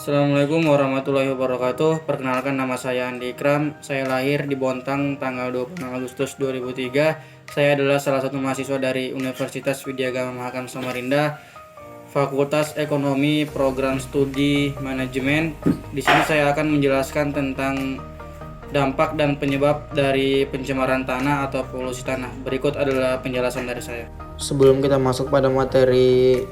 Assalamualaikum warahmatullahi wabarakatuh. Perkenalkan, nama saya Andi Ikram. Saya lahir di Bontang tanggal 26 Agustus 2003. Saya adalah salah satu mahasiswa dari Universitas Widyagama Mahakam Samarinda, Fakultas Ekonomi, Program Studi Manajemen. Di sini saya akan menjelaskan tentang dampak dan penyebab dari pencemaran tanah atau polusi tanah. Berikut adalah penjelasan dari saya. Sebelum kita masuk pada materi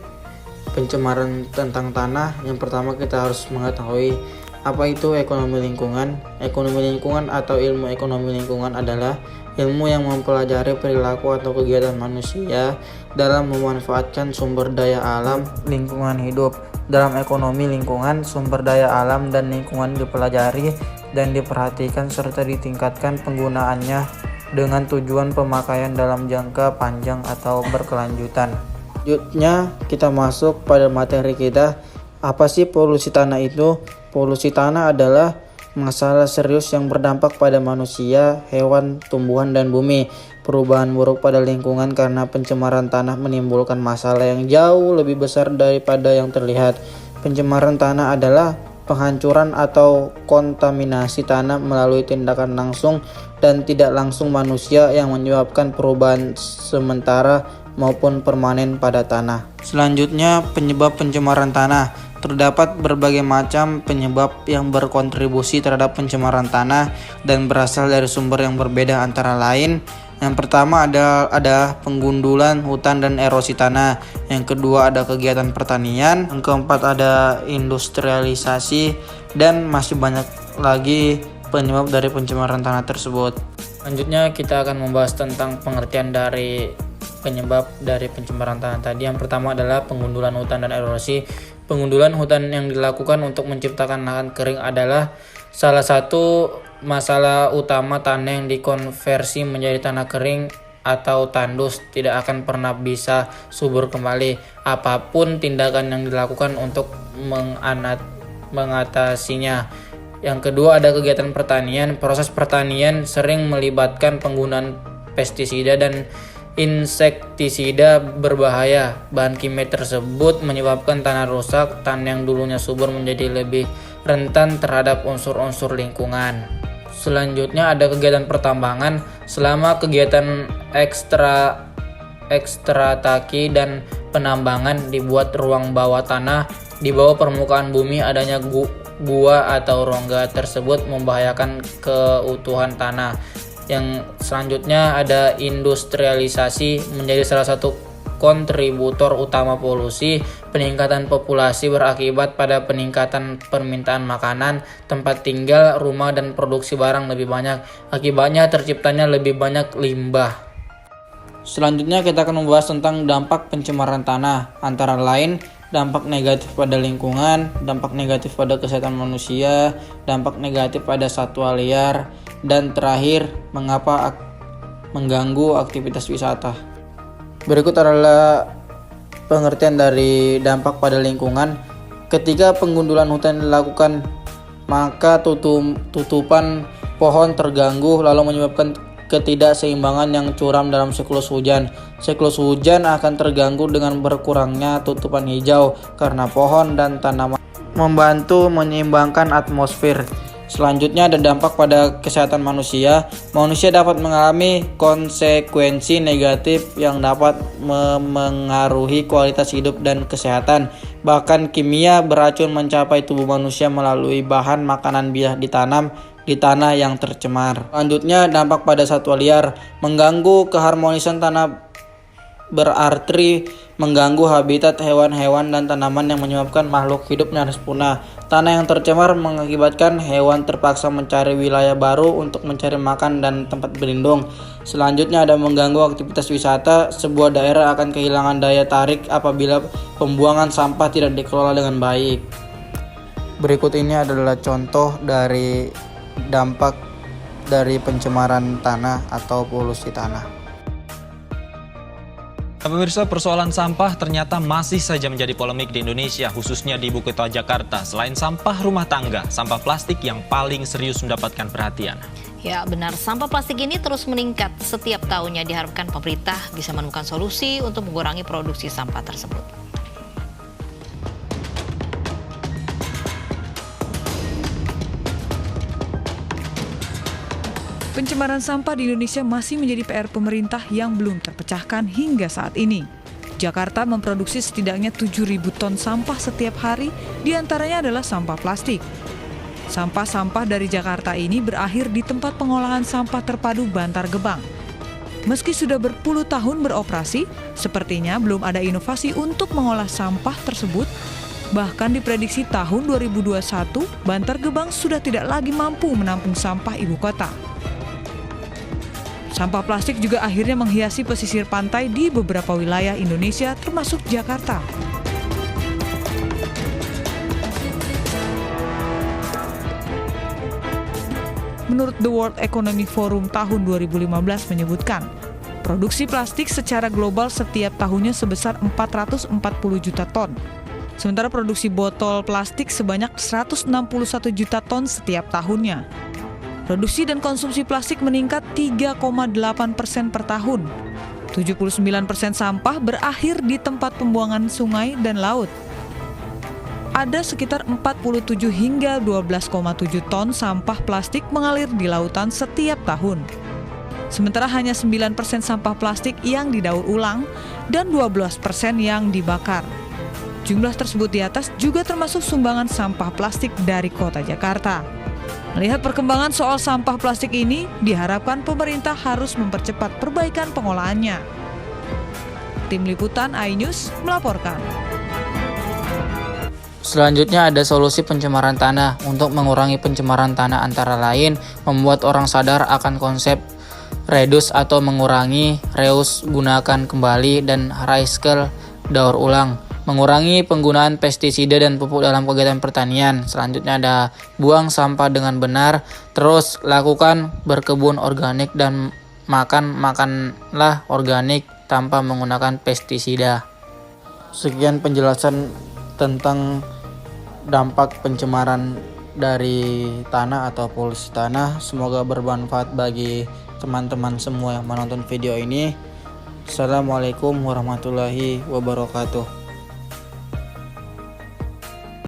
pencemaran tentang tanah, yang pertama kita harus mengetahui apa itu ekonomi lingkungan. Ekonomi lingkungan atau ilmu ekonomi lingkungan adalah ilmu yang mempelajari perilaku atau kegiatan manusia dalam memanfaatkan sumber daya alam lingkungan hidup. Dalam ekonomi lingkungan, sumber daya alam dan lingkungan dipelajari dan diperhatikan serta ditingkatkan penggunaannya dengan tujuan pemakaian dalam jangka panjang atau berkelanjutan. Selanjutnya kita masuk pada materi kita. Apa sih polusi tanah itu? Polusi tanah adalah masalah serius yang berdampak pada manusia, hewan, tumbuhan, dan bumi. Perubahan buruk pada lingkungan karena pencemaran tanah menimbulkan masalah yang jauh lebih besar daripada yang terlihat. Pencemaran tanah adalah penghancuran atau kontaminasi tanah melalui tindakan langsung dan tidak langsung manusia yang menyebabkan perubahan sementara maupun permanen pada tanah. Selanjutnya, penyebab pencemaran tanah. Terdapat berbagai macam penyebab yang berkontribusi terhadap pencemaran tanah dan berasal dari sumber yang berbeda, antara lain yang pertama ada penggundulan hutan dan erosi tanah. Yang kedua ada kegiatan pertanian. Yang keempat ada industrialisasi, dan masih banyak lagi penyebab dari pencemaran tanah tersebut. Selanjutnya kita akan membahas tentang pengertian dari penyebab dari pencemaran tanah tadi. Yang pertama adalah penggundulan hutan dan erosi. Penggundulan hutan yang dilakukan untuk menciptakan lahan kering adalah salah satu masalah utama. Tanah yang dikonversi menjadi tanah kering atau tandus tidak akan pernah bisa subur kembali, apapun tindakan yang dilakukan untuk mengatasinya. Yang kedua ada kegiatan pertanian. Proses pertanian sering melibatkan penggunaan pestisida dan insektisida berbahaya. Bahan kimia tersebut menyebabkan tanah rusak. Tanah yang dulunya subur menjadi lebih rentan terhadap unsur-unsur lingkungan. Selanjutnya ada kegiatan pertambangan. Selama kegiatan ekstrataki dan penambangan dibuat ruang bawah tanah di bawah permukaan bumi. Adanya gua atau rongga tersebut membahayakan keutuhan tanah. Yang selanjutnya ada industrialisasi, menjadi salah satu kontributor utama polusi. Peningkatan populasi berakibat pada peningkatan permintaan makanan, tempat tinggal, rumah, dan produksi barang lebih banyak. Akibatnya terciptanya lebih banyak limbah. Selanjutnya kita akan membahas tentang dampak pencemaran tanah, antara lain dampak negatif pada lingkungan, dampak negatif pada kesehatan manusia, dampak negatif pada satwa liar, dan terakhir, mengapa mengganggu aktivitas wisata. Berikut adalah pengertian dari dampak pada lingkungan. Ketika penggundulan hutan dilakukan, maka tutupan pohon terganggu, lalu menyebabkan ketidakseimbangan yang curam dalam siklus hujan. Siklus hujan akan terganggu dengan berkurangnya tutupan hijau karena pohon dan tanaman membantu menyeimbangkan atmosfer. Selanjutnya ada dampak pada kesehatan manusia. Manusia dapat mengalami konsekuensi negatif yang dapat memengaruhi kualitas hidup dan kesehatan. Bahkan kimia beracun mencapai tubuh manusia melalui bahan makanan biak ditanam di tanah yang tercemar. Selanjutnya dampak pada satwa liar. Mengganggu keharmonisan tanah berarti mengganggu habitat hewan-hewan dan tanaman yang menyebabkan makhluk hidup nyaris punah. Tanah yang tercemar mengakibatkan hewan terpaksa mencari wilayah baru untuk mencari makan dan tempat berlindung. Selanjutnya ada mengganggu aktivitas wisata. Sebuah daerah akan kehilangan daya tarik apabila pembuangan sampah tidak dikelola dengan baik. Berikut ini adalah contoh dari dampak dari pencemaran tanah atau polusi tanah. Pemirsa, persoalan sampah ternyata masih saja menjadi polemik di Indonesia, khususnya di ibu kota Jakarta. Selain sampah rumah tangga, sampah plastik yang paling serius mendapatkan perhatian. Ya benar, sampah plastik ini terus meningkat setiap tahunnya. Diharapkan pemerintah bisa menemukan solusi untuk mengurangi produksi sampah tersebut. Pencemaran sampah di Indonesia masih menjadi PR pemerintah yang belum terpecahkan hingga saat ini. Jakarta memproduksi setidaknya 7.000 ton sampah setiap hari, diantaranya adalah sampah plastik. Sampah-sampah dari Jakarta ini berakhir di tempat pengolahan sampah terpadu Bantar Gebang. Meski sudah berpuluh tahun beroperasi, sepertinya belum ada inovasi untuk mengolah sampah tersebut. Bahkan diprediksi tahun 2021, Bantar Gebang sudah tidak lagi mampu menampung sampah ibu kota. Sampah plastik juga akhirnya menghiasi pesisir pantai di beberapa wilayah Indonesia, termasuk Jakarta. Menurut The World Economic Forum tahun 2015 menyebutkan, produksi plastik secara global setiap tahunnya sebesar 440 juta ton. Sementara produksi botol plastik sebanyak 161 juta ton setiap tahunnya. Produksi dan konsumsi plastik meningkat 3,8% per tahun. 79% sampah berakhir di tempat pembuangan sungai dan laut. Ada sekitar 47 hingga 12,7 ton sampah plastik mengalir di lautan setiap tahun. Sementara hanya 9% sampah plastik yang didaur ulang dan 12% yang dibakar. Jumlah tersebut di atas juga termasuk sumbangan sampah plastik dari Kota Jakarta. Melihat perkembangan soal sampah plastik ini, diharapkan pemerintah harus mempercepat perbaikan pengolahannya. Tim Liputan iNews melaporkan. Selanjutnya ada solusi pencemaran tanah. Untuk mengurangi pencemaran tanah antara lain, membuat orang sadar akan konsep reduce atau mengurangi, reuse gunakan kembali, dan recycle daur ulang. Mengurangi penggunaan pestisida dan pupuk dalam kegiatan pertanian. Selanjutnya ada buang sampah dengan benar. Terus lakukan berkebun organik dan makanlah organik tanpa menggunakan pestisida. Sekian penjelasan tentang dampak pencemaran dari tanah atau polusi tanah. Semoga bermanfaat bagi teman-teman semua yang menonton video ini. Assalamualaikum warahmatullahi wabarakatuh.